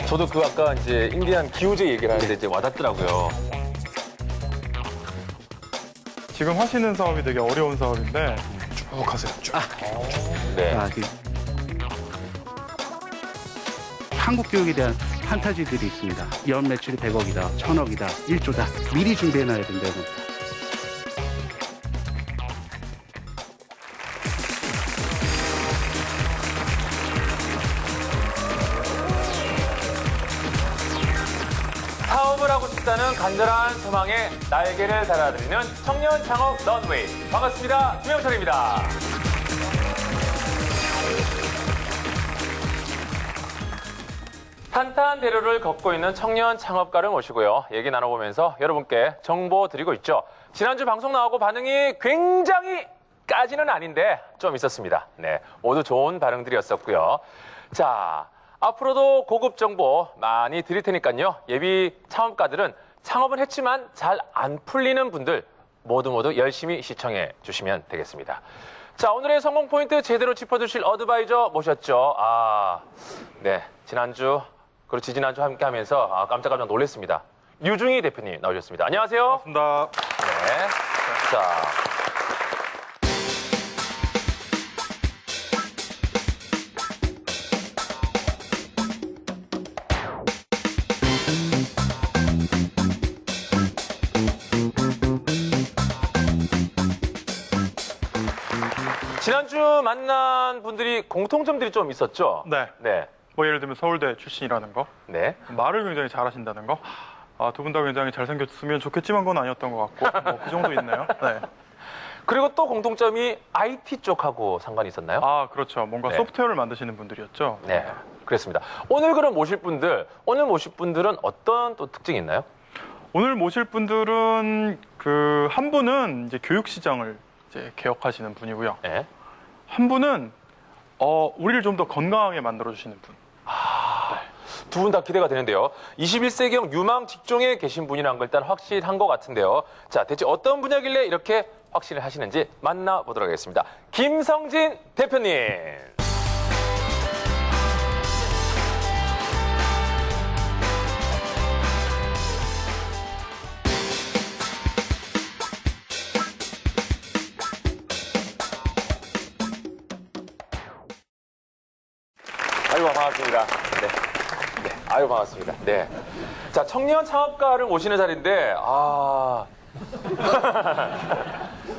저도 그 아까 이제 인디안 기우제 얘기를 하는데 이제 와닿더라고요. 지금 하시는 사업이 되게 어려운 사업인데 쭉 하세요, 쭉. 네. 한국 교육에 대한 판타지들이 있습니다. 연 매출이 100억이다, 1000억이다, 1조다. 미리 준비해놔야 된다고. 사업을 하고 싶다는 간절한 소망에 날개를 달아드리는 청년 창업 런웨이. 반갑습니다. 김영철입니다. 탄탄대로를 걷고 있는 청년 창업가를 모시고요. 얘기 나눠보면서 여러분께 정보 드리고 있죠. 지난주 방송 나오고 반응이 굉장히까지는 아닌데 좀 있었습니다. 네, 모두 좋은 반응들이었었고요. 자, 앞으로도 고급 정보 많이 드릴 테니까요. 예비 창업가들은 창업은 했지만 잘 안 풀리는 분들 모두 열심히 시청해 주시면 되겠습니다. 자, 오늘의 성공 포인트 제대로 짚어주실 어드바이저 모셨죠. 네, 지난주 함께 하면서 깜짝깜짝 놀랐습니다. 유중희 대표님 나오셨습니다. 안녕하세요. 반갑습니다. 네. 자. 지난주 만난 분들이 공통점들이 좀 있었죠? 네. 네. 뭐 예를 들면 서울대 출신이라는 거, 네. 말을 굉장히 잘하신다는 거, 두 분 다 굉장히 잘생겼으면 좋겠지만 그건 아니었던 것 같고, 뭐 그 정도 있네요. 네. 그리고 또 공통점이 IT 쪽하고 상관이 있었나요? 그렇죠. 뭔가 네. 소프트웨어를 만드시는 분들이었죠. 네. 그렇습니다. 오늘 모실 분들은 어떤 또 특징이 있나요? 오늘 모실 분들은 한 분은 이제 교육 시장을 이제 개혁하시는 분이고요. 네. 한 분은 우리를 좀 더 건강하게 만들어 주시는 분. 두 분 다 기대가 되는데요. 21세기형 유망 직종에 계신 분이라는 걸 일단 확실한 것 같은데요. 자, 대체 어떤 분야길래 이렇게 확신을 하시는지 만나보도록 하겠습니다. 김성진 대표님. 아이고, 반갑습니다. 네. 네. 아유, 반갑습니다. 네. 자, 청년 창업가를 모시는 자리인데,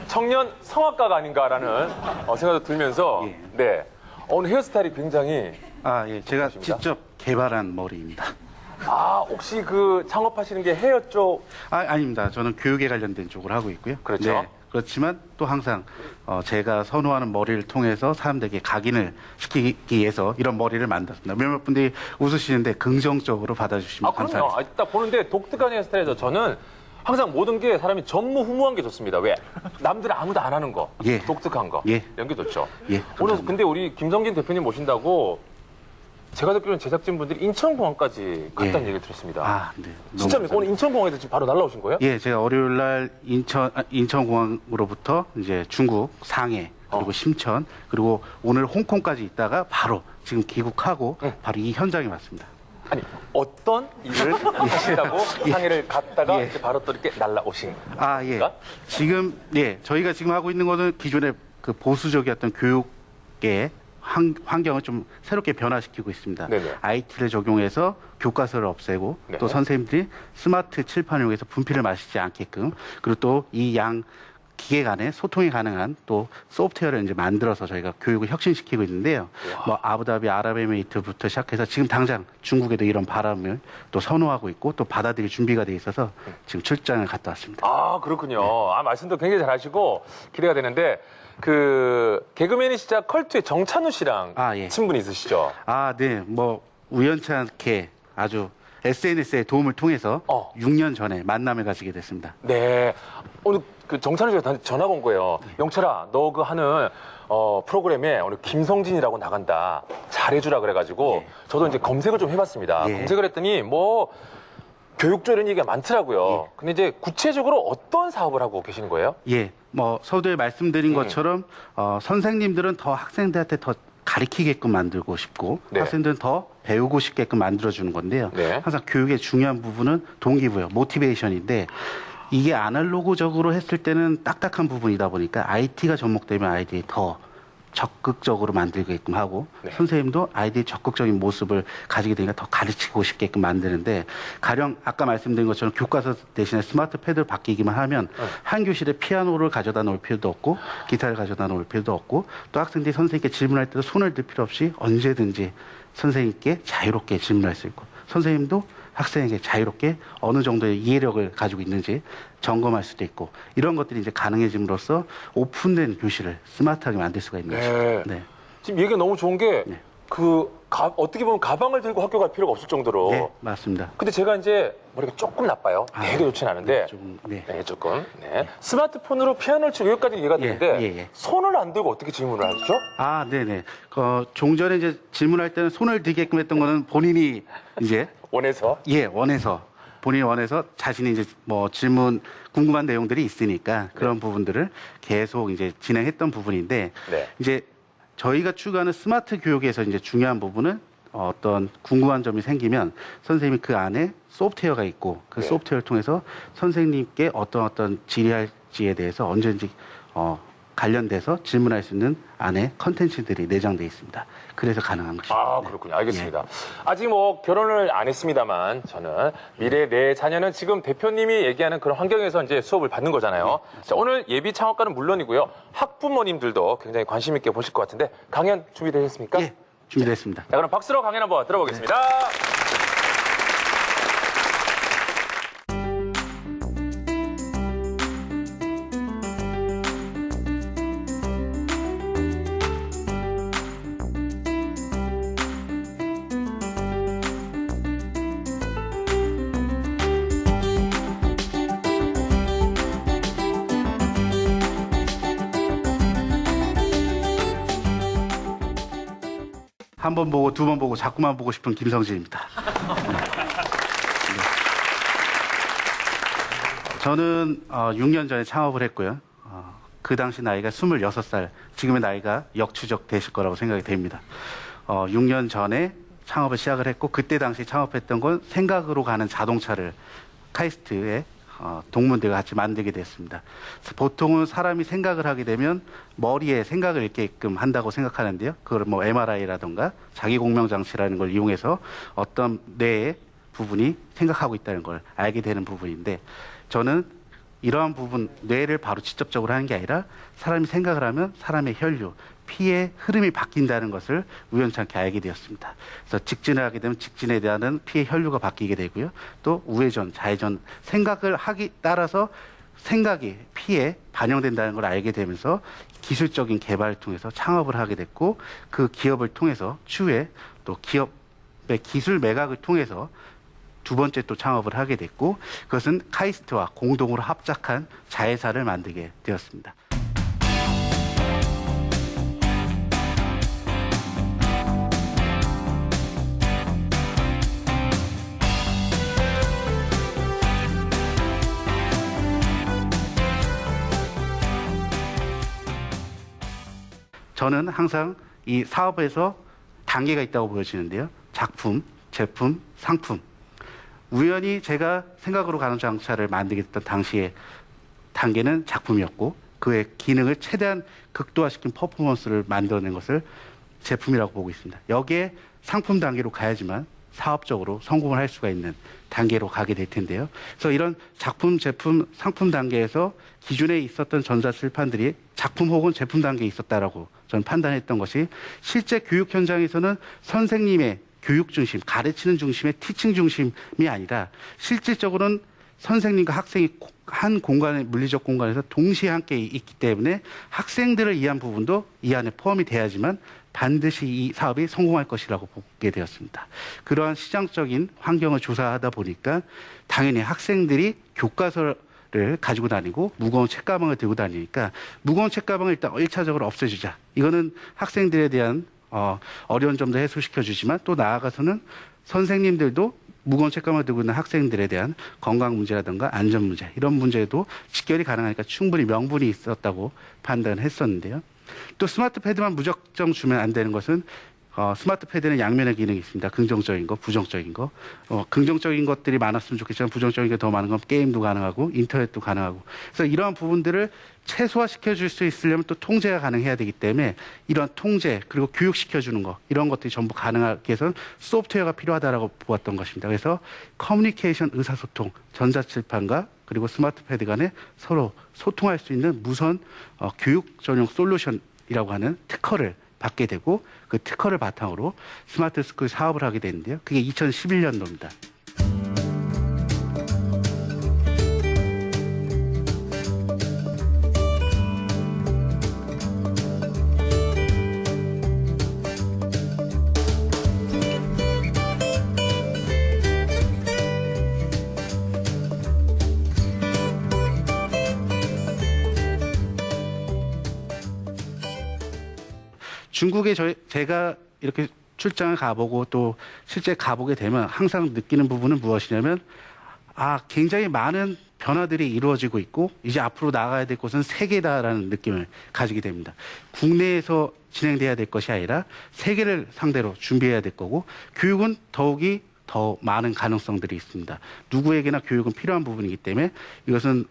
청년 성악가가 아닌가라는 생각도 들면서, 예. 네. 오늘 헤어스타일이 굉장히, 예, 제가 그렇습니다. 직접 개발한 머리입니다. 혹시 그 창업하시는 게 헤어 쪽? 아닙니다. 저는 교육에 관련된 쪽을 하고 있고요. 그렇죠. 네, 그렇지만 또 항상 제가 선호하는 머리를 통해서 사람들에게 각인을 시키기 위해서 이런 머리를 만들었습니다. 몇몇 분들이 웃으시는데 긍정적으로 받아주시면 그럼요. 감사하겠습니다. 딱 보는데 독특한 헤어스타일에서 저는 항상 모든 게 사람이 전무후무한 게 좋습니다. 왜? 남들 아무도 안 하는 거. 예. 독특한 거. 예. 이런 게 좋죠. 예, 오늘 감사합니다. 근데 우리 김성진 대표님 모신다고 제가 듣기로는 제작진분들이 인천공항까지 갔다는 얘기를 들었습니다. 네. 진짜입니까? 오늘 인천공항에서 지금 바로 날라오신 거예요? 예, 제가 월요일 날 인천공항으로부터 이제 중국 상해 그리고 심천 그리고 오늘 홍콩까지 있다가 바로 지금 귀국하고 바로 이 현장에 왔습니다. 아니, 어떤 일을 하신다고 상해를 갔다가 예. 이제 바로 또 이렇게 날라오신 예. 건가? 지금 저희가 지금 하고 있는 거는 기존의 그 보수적이었던 교육의 환경을 좀 새롭게 변화시키고 있습니다. 네네. IT를 적용해서 교과서를 없애고 네. 또 선생님들이 스마트 칠판을 이용해서 분필을 마시지 않게끔 그리고 또 이 양 기계 간의 소통이 가능한 또 소프트웨어를 이제 만들어서 저희가 교육을 혁신시키고 있는데요. 뭐 아부다비 아랍에미리트부터 시작해서 지금 당장 중국에도 이런 바람을 또 선호하고 있고 또 받아들일 준비가 돼 있어서 지금 출장을 갔다 왔습니다. 그렇군요. 말씀도 굉장히 잘하시고 기대가 되는데 개그맨이시자 컬투의 정찬우 씨랑 예. 친분이 있으시죠? 네. 뭐 우연치 않게 아주 SNS의 도움을 통해서 6년 전에 만남을 가지게 됐습니다. 네. 오늘 그 정찬우 씨가 전화가 온 거예요. 영철아, 너 그 하는 프로그램에 오늘 김성진이라고 나간다. 잘해주라 그래가지고 저도 이제 검색을 좀 해봤습니다. 예. 검색을 했더니 교육조 이런 얘기가 많더라고요. 근데 이제 구체적으로 어떤 사업을 하고 계시는 거예요? 뭐 서두에 말씀드린 것처럼 선생님들은 더 학생들한테 더 가르치게끔 만들고 싶고 네. 학생들은 더 배우고 싶게끔 만들어주는 건데요. 네. 항상 교육의 중요한 부분은 동기부여, 모티베이션인데 이게 아날로그적으로 했을 때는 딱딱한 부분이다 보니까 IT가 접목되면 아이들이 더 적극적으로 만들게끔 하고 네. 선생님도 아이들이 적극적인 모습을 가지게 되니까 더 가르치고 싶게끔 만드는데 가령 아까 말씀드린 것처럼 교과서 대신에 스마트 패드를 바뀌기만 하면 한 교실에 피아노를 가져다 놓을 필요도 없고 기타를 가져다 놓을 필요도 없고 또 학생들이 선생님께 질문할 때도 손을 들 필요 없이 언제든지 선생님께 자유롭게 질문할 수 있고 선생님도 학생에게 자유롭게 어느 정도의 이해력을 가지고 있는지 점검할 수도 있고 이런 것들이 이제 가능해짐으로써 오픈된 교실을 스마트하게 만들 수가 있는 거죠. 네. 네. 지금 얘기가 너무 좋은 게 네. 어떻게 보면 가방을 들고 학교 갈 필요가 없을 정도로. 네, 맞습니다. 근데 제가 이제 머리가 조금 나빠요. 되게 좋진 않은데. 네. 조금. 네. 스마트폰으로 피아노를 치고 여기까지 이해가 되는데 예. 손을 안 들고 어떻게 질문을 하죠? 아, 네네. 종전에 이제 질문할 때는 손을 들게끔 했던 거는 본인이 이제 원해서. 본인이 원해서 자신이 이제 뭐 질문 궁금한 내용들이 있으니까 그런 부분들을 계속 이제 진행했던 부분인데 네. 이제 저희가 추구하는 스마트 교육에서 이제 중요한 부분은 어떤 궁금한 점이 생기면 선생님이 그 안에 소프트웨어가 있고 그 네. 소프트웨어를 통해서 선생님께 어떤 질의할지에 대해서 언제든지 관련돼서 질문할 수 있는 안에 컨텐츠들이 내장되어 있습니다. 그래서 가능한 것입니다. 아, 그렇군요. 알겠습니다. 아직 뭐 결혼을 안 했습니다만 저는 미래 내 자녀는 지금 대표님이 얘기하는 그런 환경에서 이제 수업을 받는 거잖아요. 자, 오늘 예비 창업가는 물론이고요. 학부모님들도 굉장히 관심 있게 보실 것 같은데 강연 준비되셨습니까? 예, 준비됐습니다. 자, 그럼 박수로 강연 한번 들어보겠습니다. 한 번 보고 두 번 보고 자꾸만 보고 싶은 김성진입니다. 저는 6년 전에 창업을 했고요. 그 당시 나이가 26살, 지금의 나이가 역추적 되실 거라고 생각이 됩니다. 6년 전에 창업을 시작을 했고 그때 당시 창업했던 건 생각으로 가는 자동차를 카이스트에 동문들과 같이 만들게 됐습니다. 보통은 사람이 생각을 하게 되면 머리에 생각을 읽게끔 한다고 생각하는데요. 그걸 뭐 MRI라든가 자기공명장치라는 걸 이용해서 어떤 뇌의 부분이 생각하고 있다는 걸 알게 되는 부분인데 저는 이러한 부분, 뇌를 바로 직접적으로 하는 게 아니라 사람이 생각을 하면 사람의 혈류, 피의 흐름이 바뀐다는 것을 우연찮게 알게 되었습니다. 그래서 직진을 하게 되면 직진에 대한 피의 혈류가 바뀌게 되고요. 또 우회전, 좌회전, 생각을 하기 따라서 생각이 피에 반영된다는 걸 알게 되면서 기술적인 개발을 통해서 창업을 하게 됐고 그 기업을 통해서 추후에 또 기업의 기술 매각을 통해서 두 번째 또 창업을 하게 됐고 그것은 카이스트와 공동으로 합작한 자회사를 만들게 되었습니다. 저는 항상 이 사업에서 단계가 있다고 보여지는데요. 작품, 제품, 상품. 우연히 제가 생각으로 가는 자동차를 만들게 됐던 당시에 단계는 작품이었고 그의 기능을 최대한 극도화시킨 퍼포먼스를 만들어낸 것을 제품이라고 보고 있습니다. 여기에 상품 단계로 가야지만 사업적으로 성공을 할 수가 있는 단계로 가게 될 텐데요. 그래서 이런 작품, 제품, 상품 단계에서 기존에 있었던 전자출판들이 작품 혹은 제품 단계에 있었다라고 저는 판단했던 것이 실제 교육 현장에서는 선생님의 교육 중심, 가르치는 중심의 티칭 중심이 아니라 실질적으로는 선생님과 학생이 한 공간에, 물리적 공간에서 동시에 함께 있기 때문에 학생들을 위한 부분도 이 안에 포함이 돼야지만 반드시 이 사업이 성공할 것이라고 보게 되었습니다. 그러한 시장적인 환경을 조사하다 보니까 당연히 학생들이 교과서를 가지고 다니고 무거운 책가방을 들고 다니니까 무거운 책가방을 일단 1차적으로 없애주자. 이거는 학생들에 대한 어려운 점도 해소시켜 주지만 또 나아가서는 선생님들도 무거운 책가방을 들고 있는 학생들에 대한 건강 문제라든가 안전 문제 이런 문제도 직결이 가능하니까 충분히 명분이 있었다고 판단했었는데요. 또 스마트 패드만 무작정 주면 안 되는 것은 스마트 패드는 양면의 기능이 있습니다. 긍정적인 거, 부정적인 거. 긍정적인 것들이 많았으면 좋겠지만 부정적인 게 더 많은 건 게임도 가능하고 인터넷도 가능하고. 그래서 이러한 부분들을 최소화시켜 줄 수 있으려면 또 통제가 가능해야 되기 때문에 이런 통제 그리고 교육시켜 주는 거 이런 것들이 전부 가능하기 위해서는 소프트웨어가 필요하다라고 보았던 것입니다. 그래서 커뮤니케이션 의사소통 전자칠판과 그리고 스마트 패드 간에 서로 소통할 수 있는 무선 교육 전용 솔루션이라고 하는 특허를 받게 되고 그 특허를 바탕으로 스마트 스쿨 사업을 하게 되는데요. 그게 2011년도입니다. 중국에 제가 이렇게 출장을 가보고 또 실제 가보게 되면 항상 느끼는 부분은 무엇이냐면 굉장히 많은 변화들이 이루어지고 있고 이제 앞으로 나가야 될 곳은 세계다라는 느낌을 가지게 됩니다. 국내에서 진행돼야 될 것이 아니라 세계를 상대로 준비해야 될 거고 교육은 더욱이 더 많은 가능성들이 있습니다. 누구에게나 교육은 필요한 부분이기 때문에 이것은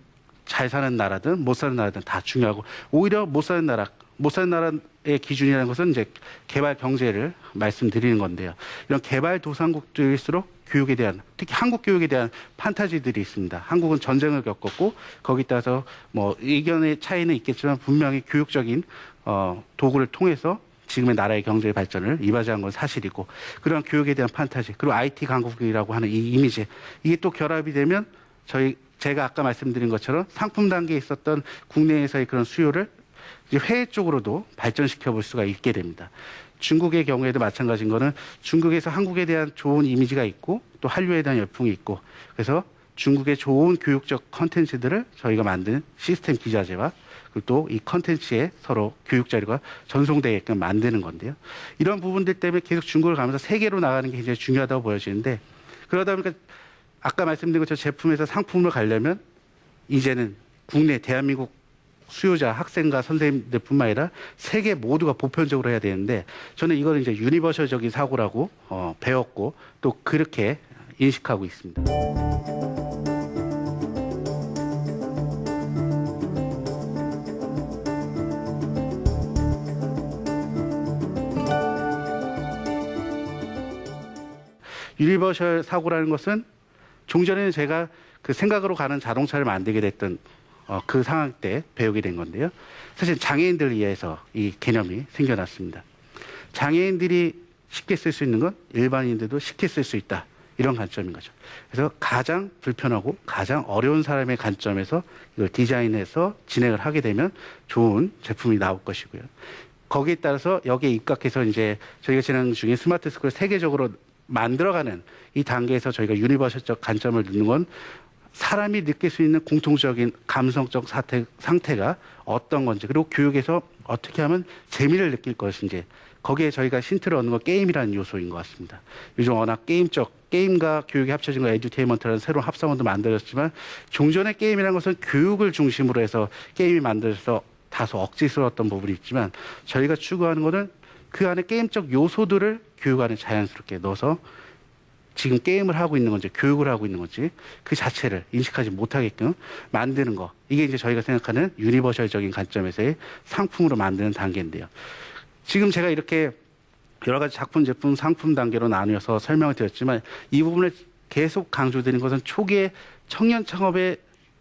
잘 사는 나라든 못 사는 나라든 다 중요하고 오히려 못 사는 나라의 기준이라는 것은 이제 개발 경제를 말씀드리는 건데요. 이런 개발 도상국들일수록 교육에 대한 특히 한국 교육에 대한 판타지들이 있습니다. 한국은 전쟁을 겪었고 거기에 따라서 뭐 의견의 차이는 있겠지만 분명히 교육적인 도구를 통해서 지금의 나라의 경제 발전을 이바지한 건 사실이고 그런 교육에 대한 판타지 그리고 IT 강국이라고 하는 이 이미지 이게 또 결합이 되면 제가 아까 말씀드린 것처럼 상품 단계에 있었던 국내에서의 그런 수요를 이제 해외 쪽으로도 발전시켜 볼 수가 있게 됩니다. 중국의 경우에도 마찬가지인 거는 중국에서 한국에 대한 좋은 이미지가 있고 또 한류에 대한 열풍이 있고 그래서 중국의 좋은 교육적 컨텐츠들을 저희가 만든 시스템 기자재와 그리고 또 이 컨텐츠에 서로 교육 자료가 전송되게끔 만드는 건데요. 이런 부분들 때문에 계속 중국을 가면서 세계로 나가는 게 굉장히 중요하다고 보여지는데 그러다 보니까 아까 말씀드린 것처럼 제품에서 상품으로 가려면 이제는 국내 대한민국 수요자, 학생과 선생님들뿐만 아니라 세계 모두가 보편적으로 해야 되는데 저는 이거는 이제 유니버셜적인 사고라고 배웠고 또 그렇게 인식하고 있습니다. 유니버셜 사고라는 것은 종전에는 제가 그 생각으로 가는 자동차를 만들게 됐던 그 상황 때 배우게 된 건데요. 사실 장애인들을 위해서 이 개념이 생겨났습니다. 장애인들이 쉽게 쓸 수 있는 건 일반인들도 쉽게 쓸 수 있다. 이런 관점인 거죠. 그래서 가장 불편하고 가장 어려운 사람의 관점에서 이걸 디자인해서 진행을 하게 되면 좋은 제품이 나올 것이고요. 거기에 따라서 여기에 입각해서 이제 저희가 진행 중에 스마트 스쿨 세계적으로 만들어가는 이 단계에서 저희가 유니버셜적 관점을 넣는 건 사람이 느낄 수 있는 공통적인 감성적 상태가 어떤 건지 그리고 교육에서 어떻게 하면 재미를 느낄 것인지 거기에 저희가 힌트를 얻는 건 게임이라는 요소인 것 같습니다. 요즘 워낙 게임과 교육이 합쳐진 거 에듀테인먼트라는 새로운 합성어도 만들어졌지만 종전의 게임이라는 것은 교육을 중심으로 해서 게임이 만들어서 다소 억지스러웠던 부분이 있지만 저희가 추구하는 것은 그 안에 게임적 요소들을 교육 안에 자연스럽게 넣어서 지금 게임을 하고 있는 건지 교육을 하고 있는 건지 그 자체를 인식하지 못하게끔 만드는 거. 이게 이제 저희가 생각하는 유니버셜적인 관점에서의 상품으로 만드는 단계인데요. 지금 제가 이렇게 여러 가지 작품, 제품, 상품 단계로 나누어서 설명을 드렸지만 이 부분을 계속 강조드리는 것은 초기에 청년 창업의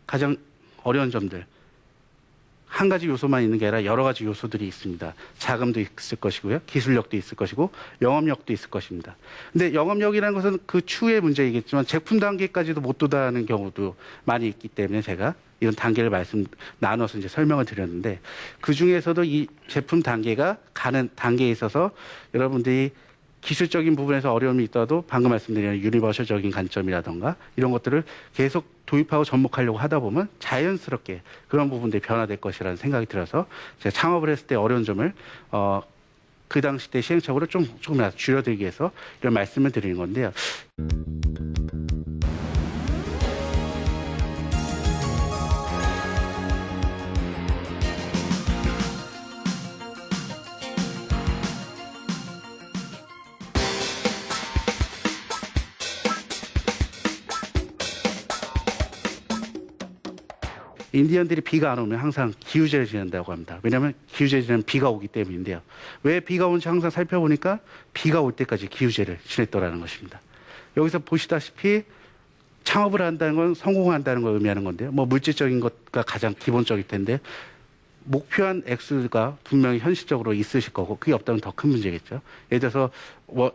가장 어려운 점들. 한 가지 요소만 있는 게 아니라 여러 가지 요소들이 있습니다. 자금도 있을 것이고요. 기술력도 있을 것이고 영업력도 있을 것입니다. 근데 영업력이라는 것은 그 추후의 문제이겠지만 제품 단계까지도 못 도달하는 경우도 많이 있기 때문에 제가 이런 단계를 나눠서 이제 설명을 드렸는데 그 중에서도 이 제품 단계가 가는 단계에 있어서 여러분들이 기술적인 부분에서 어려움이 있더라도 방금 말씀드린 유니버셜적인 관점이라던가 이런 것들을 계속 도입하고 접목하려고 하다 보면 자연스럽게 그런 부분들이 변화될 것이라는 생각이 들어서 제가 창업을 했을 때 어려운 점을 그 당시 때 시행착오를 조금이라도 줄여들기 위해서 이런 말씀을 드리는 건데요. 인디언들이 비가 안 오면 항상 기우제를 지낸다고 합니다. 왜냐하면 기우제 지내면 비가 오기 때문인데요. 왜 비가 오는지 항상 살펴보니까 비가 올 때까지 기우제를 지냈더라는 것입니다. 여기서 보시다시피 창업을 한다는 건 성공한다는 걸 의미하는 건데요. 뭐 물질적인 것가 가장 기본적일 텐데 목표한 액수가 분명히 현실적으로 있으실 거고 그게 없다면 더 큰 문제겠죠. 예를 들어서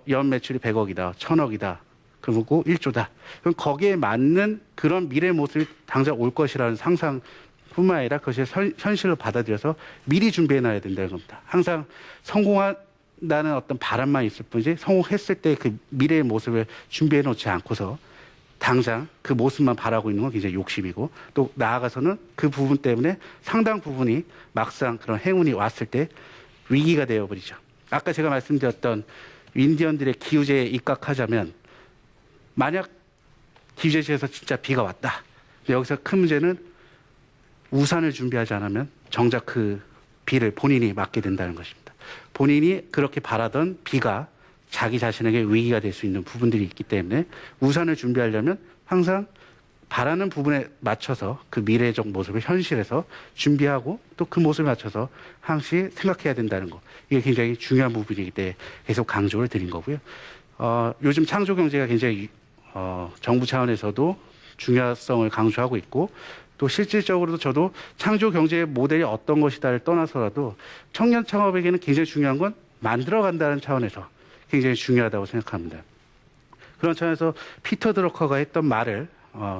연 매출이 100억이다, 1000억이다, 그리고 1조다. 그럼 거기에 맞는 그런 미래 모습이 당장 올 것이라는 상상뿐만 아니라 그것을 현실로 받아들여서 미리 준비해놔야 된다는 겁니다. 항상 성공한다는 어떤 바람만 있을 뿐이지 성공했을 때 그 미래의 모습을 준비해놓지 않고서 당장 그 모습만 바라고 있는 건 굉장히 욕심이고 또 나아가서는 그 부분 때문에 상당 부분이 막상 그런 행운이 왔을 때 위기가 되어버리죠. 아까 제가 말씀드렸던 인디언들의 기우제에 입각하자면 만약 기우제지에서 진짜 비가 왔다. 근데 여기서 큰 문제는 우산을 준비하지 않으면 정작 그 비를 본인이 맞게 된다는 것입니다. 본인이 그렇게 바라던 비가 자기 자신에게 위기가 될 수 있는 부분들이 있기 때문에 우산을 준비하려면 항상 바라는 부분에 맞춰서 그 미래적 모습을 현실에서 준비하고 또 그 모습에 맞춰서 항시 생각해야 된다는 거. 이게 굉장히 중요한 부분이기 때문에 계속 강조를 드린 거고요. 요즘 창조 경제가 굉장히 정부 차원에서도 중요성을 강조하고 있고 또 실질적으로도 저도 창조 경제의 모델이 어떤 것이다를 떠나서라도 청년 창업에게는 굉장히 중요한 건 만들어간다는 차원에서 굉장히 중요하다고 생각합니다. 그런 차원에서 피터 드러커가 했던 말을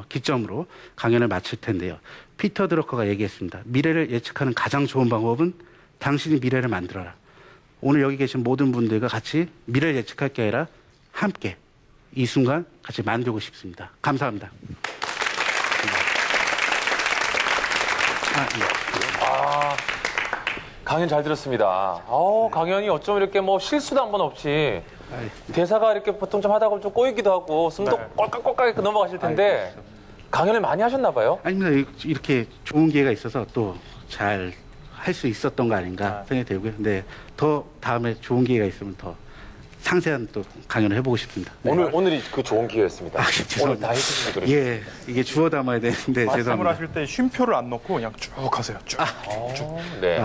기점으로 강연을 마칠 텐데요. 피터 드러커가 얘기했습니다. 미래를 예측하는 가장 좋은 방법은 당신이 미래를 만들어라. 오늘 여기 계신 모든 분들과 같이 미래를 예측할 게 아니라 함께 이 순간 같이 만들고 싶습니다. 감사합니다. 강연 잘 들었습니다. 강연이 어쩜 이렇게 뭐 실수도 한 번 없이 대사가 이렇게 보통 좀 하다 보면 좀 꼬이기도 하고 숨도 꼴깍꼴깍 이렇게 넘어가실 텐데 강연을 많이 하셨나 봐요? 아닙니다. 이렇게 좋은 기회가 있어서 또 잘 할 수 있었던 거 아닌가 생각이 들고요. 근데 더 다음에 좋은 기회가 있으면 더 상세한 또 강연을 해보고 싶습니다. 네. 오늘이 그 좋은 기회였습니다. 오늘 죄송합니다. 다 해주시면 그러죠. 예, 이게 주워 담아야 되는데 말씀을 죄송합니다. 하실 때 쉼표를 안 넣고 그냥 쭉 하세요. 쭉. 네.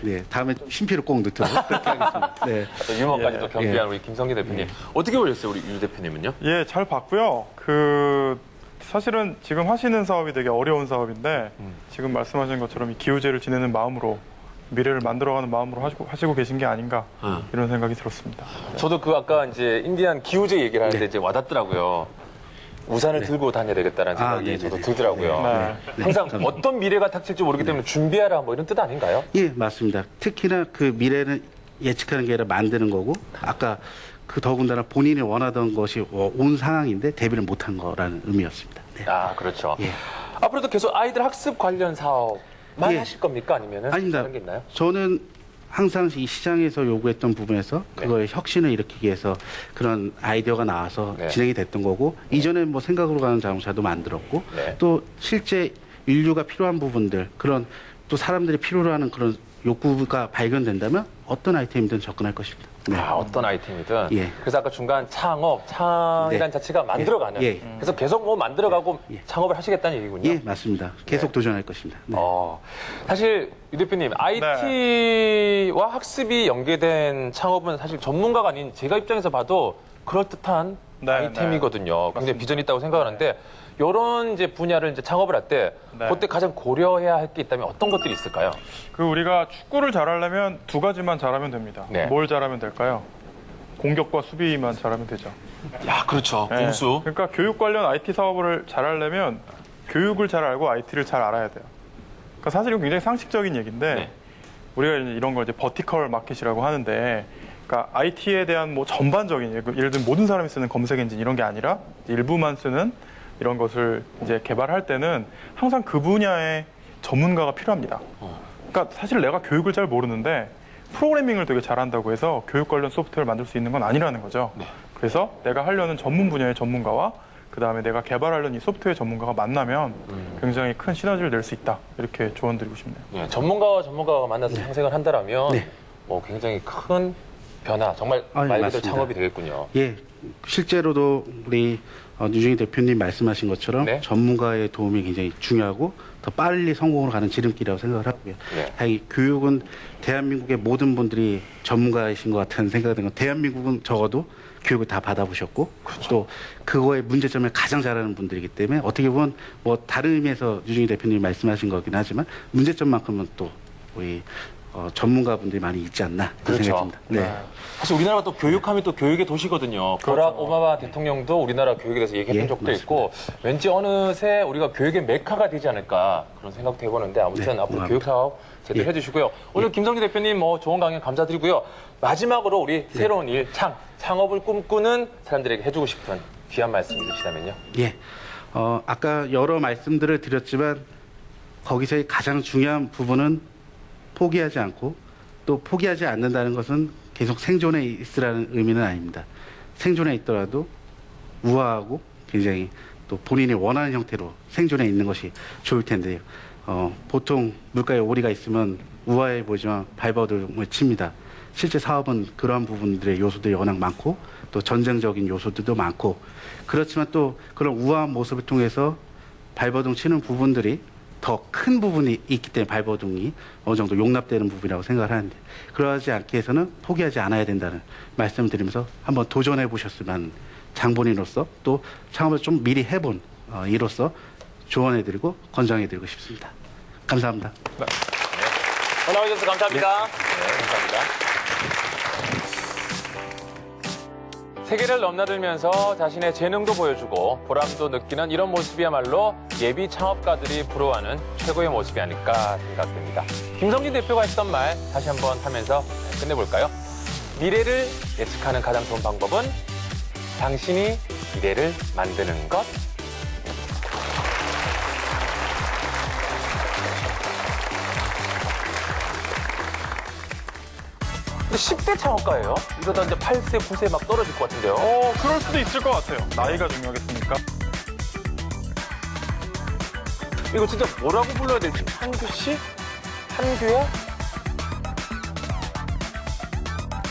네, 다음에 쉼표를 꼭 넣도록 그렇게 하겠습니다. 네. 또 유머까지도 경비한 예. 우리 김성기 대표님. 어떻게 보셨어요, 우리 유 대표님은요? 예, 잘 봤고요. 사실은 지금 하시는 사업이 되게 어려운 사업인데 지금 말씀하신 것처럼 이 기우제를 지내는 마음으로 미래를 만들어가는 마음으로 하시고 계신 게 아닌가 이런 생각이 들었습니다. 저도 아까 이제 인디안 기우제 얘기를 하는데 이제 와닿더라고요. 우산을 들고 다녀야 되겠다는 생각이 저도 들더라고요. 네. 항상 어떤 미래가 닥칠지 모르기 때문에 준비하라 뭐 이런 뜻 아닌가요? 예, 맞습니다. 특히나 그 미래는 예측하는 게 아니라 만드는 거고 아까 그 더군다나 본인이 원하던 것이 온 상황인데 대비를 못한 거라는 의미였습니다. 네. 그렇죠. 예. 앞으로도 계속 아이들 학습 관련 사업만 예. 하실 겁니까? 아니면 아닙니다. 다른 게 있나요? 저는 항상 이 시장에서 요구했던 부분에서 그거의 혁신을 일으키기 위해서 그런 아이디어가 나와서 네. 진행이 됐던 거고 이전에 뭐 생각으로 가는 자동차도 만들었고 네. 또 실제 인류가 필요한 부분들 그런 또 사람들이 필요로 하는 그런 욕구가 발견된다면 어떤 아이템이든 접근할 것입니다. 네. 어떤 아이템이든. 예. 그래서 아까 중간 창이라는 네. 자체가 만들어가는. 예. 그래서 계속 뭐 만들어가고 예. 창업을 하시겠다는 얘기군요. 예, 맞습니다. 계속 도전할 것입니다. 네. 사실 유 대표님 IT와 학습이 연계된 창업은 사실 전문가가 아닌 제가 입장에서 봐도 그럴듯한 네, 아이템이거든요. 굉장히 비전이 있다고 생각하는데 이런 이제 분야를 이제 창업을 할 때 네. 그때 가장 고려해야 할 게 있다면 어떤 것들이 있을까요? 우리가 축구를 잘하려면 두 가지만 잘하면 됩니다. 네. 뭘 잘하면 될까요? 공격과 수비만 잘하면 되죠. 야, 그렇죠. 네. 그러니까 교육 관련 IT 사업을 잘하려면 교육을 잘 알고 IT를 잘 알아야 돼요. 그러니까 사실 이건 굉장히 상식적인 얘기인데 네. 우리가 이런 걸 이제 버티컬 마켓이라고 하는데 그러니까 IT에 대한 뭐 전반적인 예를 들면 모든 사람이 쓰는 검색 엔진 이런 게 아니라 일부만 쓰는 이런 것을 이제 개발할 때는 항상 그 분야의 전문가가 필요합니다. 그러니까 사실 내가 교육을 잘 모르는데 프로그래밍을 되게 잘한다고 해서 교육 관련 소프트웨어를 만들 수 있는 건 아니라는 거죠. 네. 그래서 내가 하려는 전문 분야의 전문가와 그다음에 내가 개발하려는 이 소프트웨어 전문가가 만나면 굉장히 큰 시너지를 낼 수 있다. 이렇게 조언드리고 싶네요. 네, 전문가와 전문가가 만나서 상생을 한다라면 네. 굉장히 큰 변화, 정말 말 그대로 맞습니다. 창업이 되겠군요. 예, 실제로도 우리 유중희 대표님 말씀하신 것처럼 네. 전문가의 도움이 굉장히 중요하고 더 빨리 성공으로 가는 지름길이라고 생각을 하고요. 네. 이 교육은 대한민국의 모든 분들이 전문가이신 것 같은 생각이 드는 건 대한민국은 적어도 교육을 다 받아보셨고 또 그거의 문제점을 가장 잘 아는 분들이기 때문에 어떻게 보면 뭐 다른 의미에서 유중희 대표님이 말씀하신 거긴 하지만 문제점만큼은 또 우리 전문가분들이 많이 있지 않나 그런 그렇죠. 생각이 듭니다. 네. 사실 우리나라가 또 교육하면 또 교육의 도시거든요. 버락 오바마 대통령도 우리나라 교육에 대해서 얘기했던 예, 적도 맞습니다. 있고 왠지 어느새 우리가 교육의 메카가 되지 않을까 그런 생각도 해보는데 아무튼 네, 앞으로 고맙습니다. 교육 사업 제대로 예. 해주시고요. 오늘 김성진 대표님 좋은 강연 감사드리고요. 마지막으로 우리 새로운 일, 창업을 꿈꾸는 사람들에게 해주고 싶은 귀한 말씀 있으시다면요. 예. 아까 여러 말씀들을 드렸지만 거기서의 가장 중요한 부분은 포기하지 않고 또 포기하지 않는다는 것은 계속 생존해 있으라는 의미는 아닙니다. 생존해 있더라도 우아하고 굉장히 또 본인이 원하는 형태로 생존해 있는 것이 좋을 텐데요. 보통 물가에 오리가 있으면 우아해 보이지만 발버둥을 칩니다. 실제 사업은 그러한 부분들의 요소들이 워낙 많고 또 전쟁적인 요소들도 많고 그렇지만 또 그런 우아한 모습을 통해서 발버둥 치는 부분들이 더 큰 부분이 있기 때문에 발버둥이 어느 정도 용납되는 부분이라고 생각을 하는데 그러하지 않기 위해서는 포기하지 않아야 된다는 말씀을 드리면서 한번 도전해 보셨으면 장본인으로서 또 창업을 좀 미리 해본 이로서 조언해드리고 권장해드리고 싶습니다. 감사합니다. 나와주셔서 감사합니다. 네, 감사합니다. 세계를 넘나들면서 자신의 재능도 보여주고 보람도 느끼는 이런 모습이야말로 예비 창업가들이 부러워하는 최고의 모습이 아닐까 생각됩니다. 김성진 대표가 했던 말 다시 한번 하면서 끝내볼까요? 미래를 예측하는 가장 좋은 방법은 당신이 미래를 만드는 것. 10대 창업가예요? 이러다 이제 8세, 9세 막 떨어질 것 같은데요. 그럴 수도 있을 것 같아요. 나이가 중요하겠습니까? 이거 진짜 뭐라고 불러야 되지? 한규 씨? 한규야?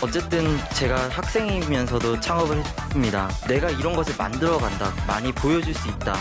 어쨌든 제가 학생이면서도 창업을 했습니다. 내가 이런 것을 만들어 간다, 많이 보여줄 수 있다.